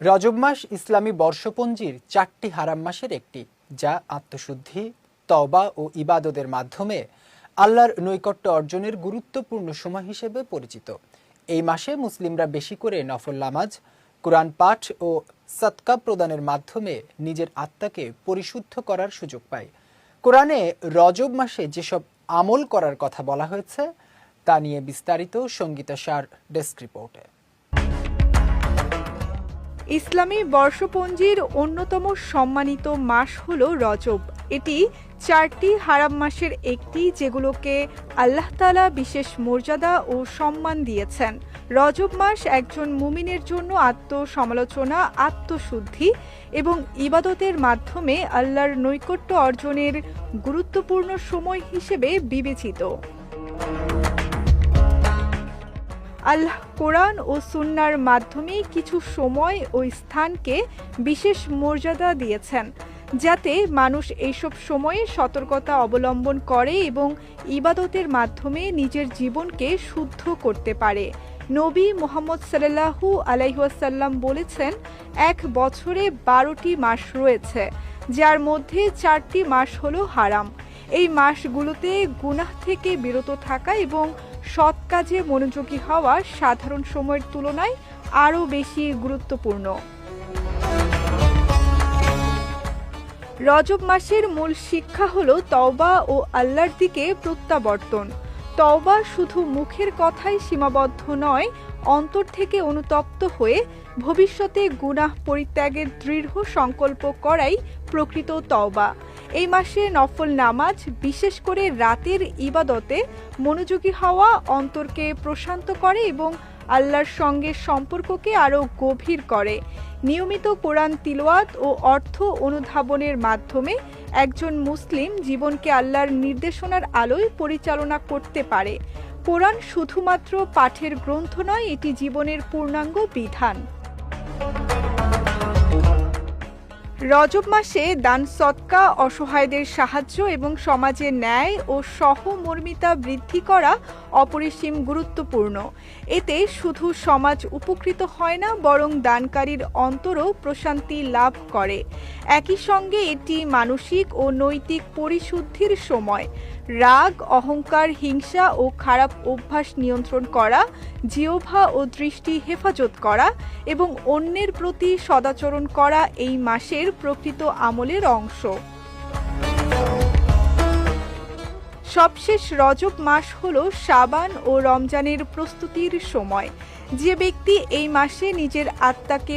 রজব মাস ইসলামী বর্ষপঞ্জির 4টি হারাম মাসের একটি, যা আত্মশুদ্ধি, তওবা ও ইবাদতের মাধ্যমে আল্লাহর নৈকট্য অর্জনের গুরুত্বপূর্ণ সময় হিসেবে পরিচিত। এই মাসে মুসলিমরা বেশি করে নফল নামাজ, কোরআন পাঠ ও সদকা প্রদানের মাধ্যমে নিজের আত্মাকে পরিশুদ্ধ করার সুযোগ পায়। কোরআনে রজব মাসে যেসব আমল করার কথা বলা হয়েছে তা নিয়ে বিস্তারিত সঙ্গীতা শাহর ডেস্ক রিপোর্টে। ইসলামী বর্ষপঞ্জির অন্যতম সম্মানিত মাস হল রজব। এটি 4টি হারাম মাসের একটি, যেগুলোকে আল্লাহ তাআলা বিশেষ মর্যাদা ও সম্মান দিয়েছেন। রজব মাস একজন মুমিনের জন্য আত্মসমালোচনা, আত্মশুদ্ধি এবং ইবাদতের মাধ্যমে আল্লাহর নৈকট্য অর্জনের গুরুত্বপূর্ণ সময় হিসেবে বিবেচিত। আল্লাহ কোরআন ও সুন্নাহর মাধ্যমে কিছু সময় ও স্থানকে বিশেষ মর্যাদা দিয়েছেন, যাতে মানুষ এইসব সময়ে সতর্কতা অবলম্বন করে এবং ইবাদতের মাধ্যমে নিজের জীবনকে শুদ্ধ করতে পারে। নবী মুহাম্মদ সাল্লাল্লাহু আলাইহি ওয়াসাল্লাম বলেছেন, এক বছরে 12টি মাস রয়েছে, যার মধ্যে 4টি মাস হলো হারাম। এই মাসগুলোতে গুনাহ থেকে বিরত থাকা এবং সৎ কাজে মনোযোগী হওয়া সাধারণ সময়ের তুলনায় আরও বেশি গুরুত্বপূর্ণ। রজব মাসের মূল শিক্ষা হলো তওবা ও আল্লাহর দিকে প্রত্যাবর্তন। তওবা শুধু মুখের কথাই সীমাবদ্ধ নয়, অন্তর থেকে অনুতপ্ত হয়ে ভবিষ্যতে গুনাহ পরিত্যাগের দৃঢ় সংকল্প করাই প্রকৃত তওবা। এই মাসে নফল নামাজ, বিশেষ করে রাতের ইবাদতে মনোযোগী হওয়া অন্তরকে প্রশান্ত করে এবং আল্লাহর সঙ্গে সম্পর্ককে আরও গভীর করে। নিয়মিত কোরআন তিলাওয়াত ও অর্থ অনুধাবনের মাধ্যমে একজন মুসলিম জীবনকে আল্লাহর নির্দেশনার আলোয় পরিচালনা করতে পারে। কোরআন শুধুমাত্র পাঠের গ্রন্থ নয়, এটি জীবনের পূর্ণাঙ্গ বিধান। রজব মাসে দান সদকা, অসহায়দের সাহায্য এবং সমাজে ন্যায় ও সহমর্মিতা বৃদ্ধি করা অপরিসীম গুরুত্বপূর্ণ। এতে শুধু সমাজ উপকৃত হয় না, বরং দানকারীর অন্তরও প্রশান্তি লাভ করে। একই সঙ্গে এটি মানসিক ও নৈতিক পরিশুদ্ধির সময়। রাগ, অহংকার, হিংসা ও খারাপ অভ্যাস নিয়ন্ত্রণ করা, জিহ্বা ও দৃষ্টি হেফাজত করা এবং অন্যের প্রতি সদাচরণ করা এই মাসের প্রকৃত আমলের অংশ। সবশেষ রজব মাস হলো শাবান ও রমজানের প্রস্তুতির সময়। যে ব্যক্তি এই মাসে নিজের আত্মাকে